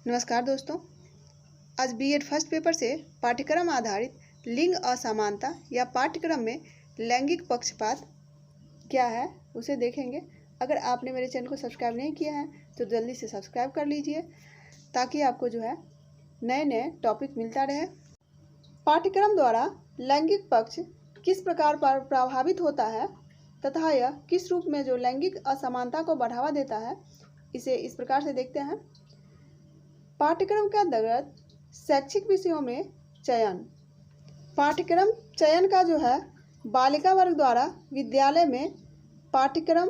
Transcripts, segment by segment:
नमस्कार दोस्तों, आज बीएड फर्स्ट पेपर से पाठ्यक्रम आधारित लिंग असमानता या पाठ्यक्रम में लैंगिक पक्षपात क्या है उसे देखेंगे। अगर आपने मेरे चैनल को सब्सक्राइब नहीं किया है तो जल्दी से सब्सक्राइब कर लीजिए ताकि आपको नए नए टॉपिक मिलता रहे। पाठ्यक्रम द्वारा लैंगिक पक्ष किस प्रकार पर प्रभावित होता है तथा यह किस रूप में जो लैंगिक असमानता को बढ़ावा देता है, इसे इस प्रकार से देखते हैं। पाठ्यक्रम के अंतर्गत शैक्षिक विषयों में चयन। पाठ्यक्रम चयन का बालिका वर्ग द्वारा विद्यालय में पाठ्यक्रम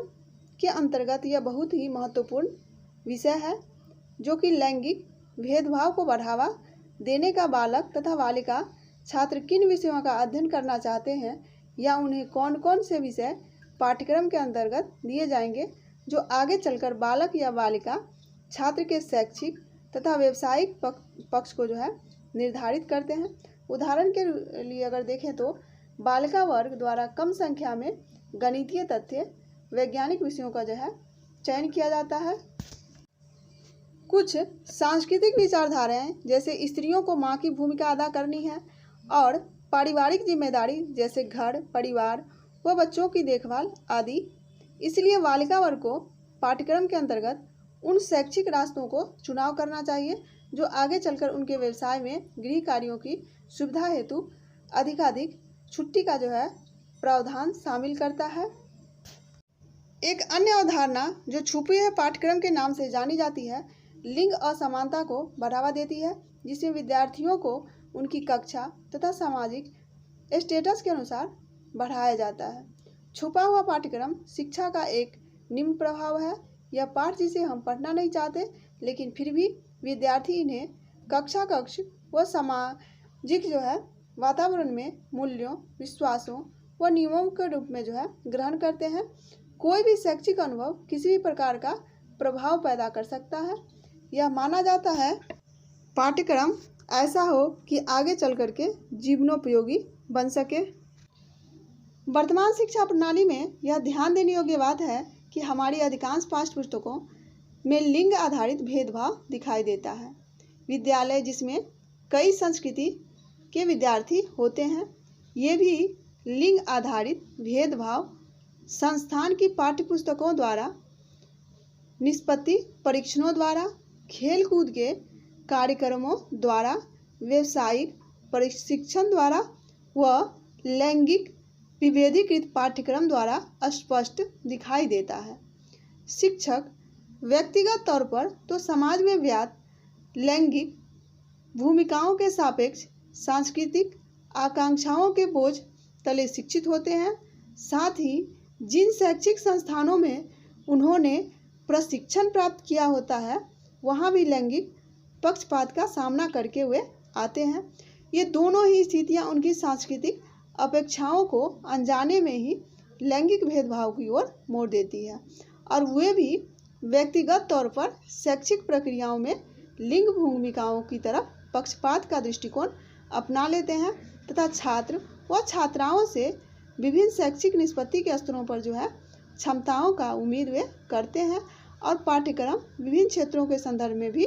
के अंतर्गत यह बहुत ही महत्वपूर्ण विषय है, जो कि लैंगिक भेदभाव को बढ़ावा देने का बालक तथा बालिका छात्र किन विषयों का अध्ययन करना चाहते हैं या उन्हें कौन कौन से विषय पाठ्यक्रम के अंतर्गत दिए जाएंगे जो आगे चलकर बालक या बालिका छात्र के शैक्षिक तथा व्यवसायिक पक्ष को निर्धारित करते हैं। उदाहरण के लिए अगर देखें तो बालिका वर्ग द्वारा कम संख्या में गणितीय तथ्य वैज्ञानिक विषयों का चयन किया जाता है। कुछ सांस्कृतिक विचारधाराएं जैसे स्त्रियों को माँ की भूमिका अदा करनी है और पारिवारिक जिम्मेदारी जैसे घर, परिवार व बच्चों की देखभाल आदि, इसलिए बालिका वर्ग को पाठ्यक्रम के अंतर्गत उन शैक्षिक रास्तों को चुनाव करना चाहिए जो आगे चलकर उनके व्यवसाय में गृह कार्यों की सुविधा हेतु अधिकाधिक छुट्टी का प्रावधान शामिल करता है। एक अन्य अवधारणा जो छुपी है पाठ्यक्रम के नाम से जानी जाती है, लिंग असमानता को बढ़ावा देती है, जिसमें विद्यार्थियों को उनकी कक्षा तथा सामाजिक स्टेटस के अनुसार बढ़ाया जाता है। छुपा हुआ पाठ्यक्रम शिक्षा का एक निम्न प्रभाव है। यह पाठ जिसे हम पढ़ना नहीं चाहते, लेकिन फिर भी विद्यार्थी इन्हें कक्ष व सामाजिक वातावरण में मूल्यों, विश्वासों व नियमों के रूप में ग्रहण करते हैं। कोई भी शैक्षिक अनुभव किसी भी प्रकार का प्रभाव पैदा कर सकता है। यह माना जाता है पाठ्यक्रम ऐसा हो कि आगे चल कर के जीवनोपयोगी बन सके। वर्तमान शिक्षा प्रणाली में यह ध्यान देने योग्य बात है कि हमारी अधिकांश पाठ्य पुस्तकों में लिंग आधारित भेदभाव दिखाई देता है। विद्यालय जिसमें कई संस्कृति के विद्यार्थी होते हैं, ये भी लिंग आधारित भेदभाव संस्थान की पाठ्य पुस्तकों द्वारा, निष्पत्ति परीक्षणों द्वारा, खेल कूद के कार्यक्रमों द्वारा, व्यावसायिक प्रशिक्षण द्वारा व लैंगिक विभेदीकृत पाठ्यक्रम द्वारा स्पष्ट दिखाई देता है। शिक्षक व्यक्तिगत तौर पर तो समाज में व्याप्त लैंगिक भूमिकाओं के सापेक्ष सांस्कृतिक आकांक्षाओं के बोझ तले शिक्षित होते हैं। साथ ही जिन शैक्षिक संस्थानों में उन्होंने प्रशिक्षण प्राप्त किया होता है, वहाँ भी लैंगिक पक्षपात का सामना करके हुए आते हैं। ये दोनों ही स्थितियाँ उनकी सांस्कृतिक अपेक्षाओं को अनजाने में ही लैंगिक भेदभाव की ओर मोड़ देती है और वे भी व्यक्तिगत तौर पर शैक्षिक प्रक्रियाओं में लिंग भूमिकाओं की तरफ पक्षपात का दृष्टिकोण अपना लेते हैं तथा छात्र व छात्राओं से विभिन्न शैक्षिक निष्पत्ति के स्तरों पर क्षमताओं का उम्मीद वे करते हैं और पाठ्यक्रम विभिन्न क्षेत्रों के संदर्भ में भी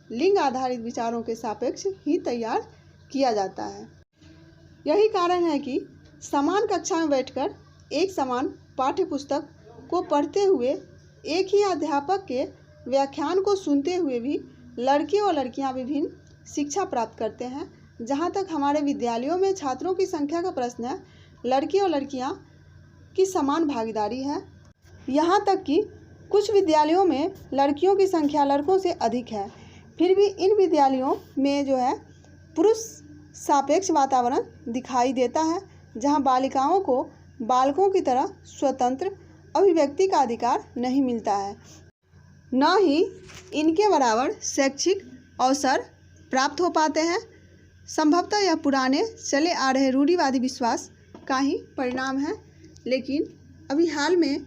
लिंग आधारित विचारों के सापेक्ष ही तैयार किया जाता है। यही कारण है कि समान कक्षा में बैठकर एक समान पाठ्य पुस्तक को पढ़ते हुए एक ही अध्यापक के व्याख्यान को सुनते हुए भी लड़के और लड़कियां विभिन्न शिक्षा प्राप्त करते हैं। जहां तक हमारे विद्यालयों में छात्रों की संख्या का प्रश्न है, लड़के और लड़कियां की समान भागीदारी है। यहां तक कि कुछ विद्यालयों में लड़कियों की संख्या लड़कों से अधिक है। फिर भी इन विद्यालयों में पुरुष सापेक्ष वातावरण दिखाई देता है, जहां बालिकाओं को बालकों की तरह स्वतंत्र अभिव्यक्ति का अधिकार नहीं मिलता है, न ही इनके बराबर शैक्षिक अवसर प्राप्त हो पाते हैं। संभवतः यह पुराने चले आ रहे रूढ़िवादी विश्वास का ही परिणाम है, लेकिन अभी हाल में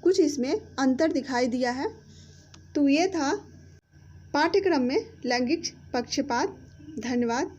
कुछ इसमें अंतर दिखाई दिया है। तो ये था पाठ्यक्रम में लैंगिक पक्षपात। धन्यवाद।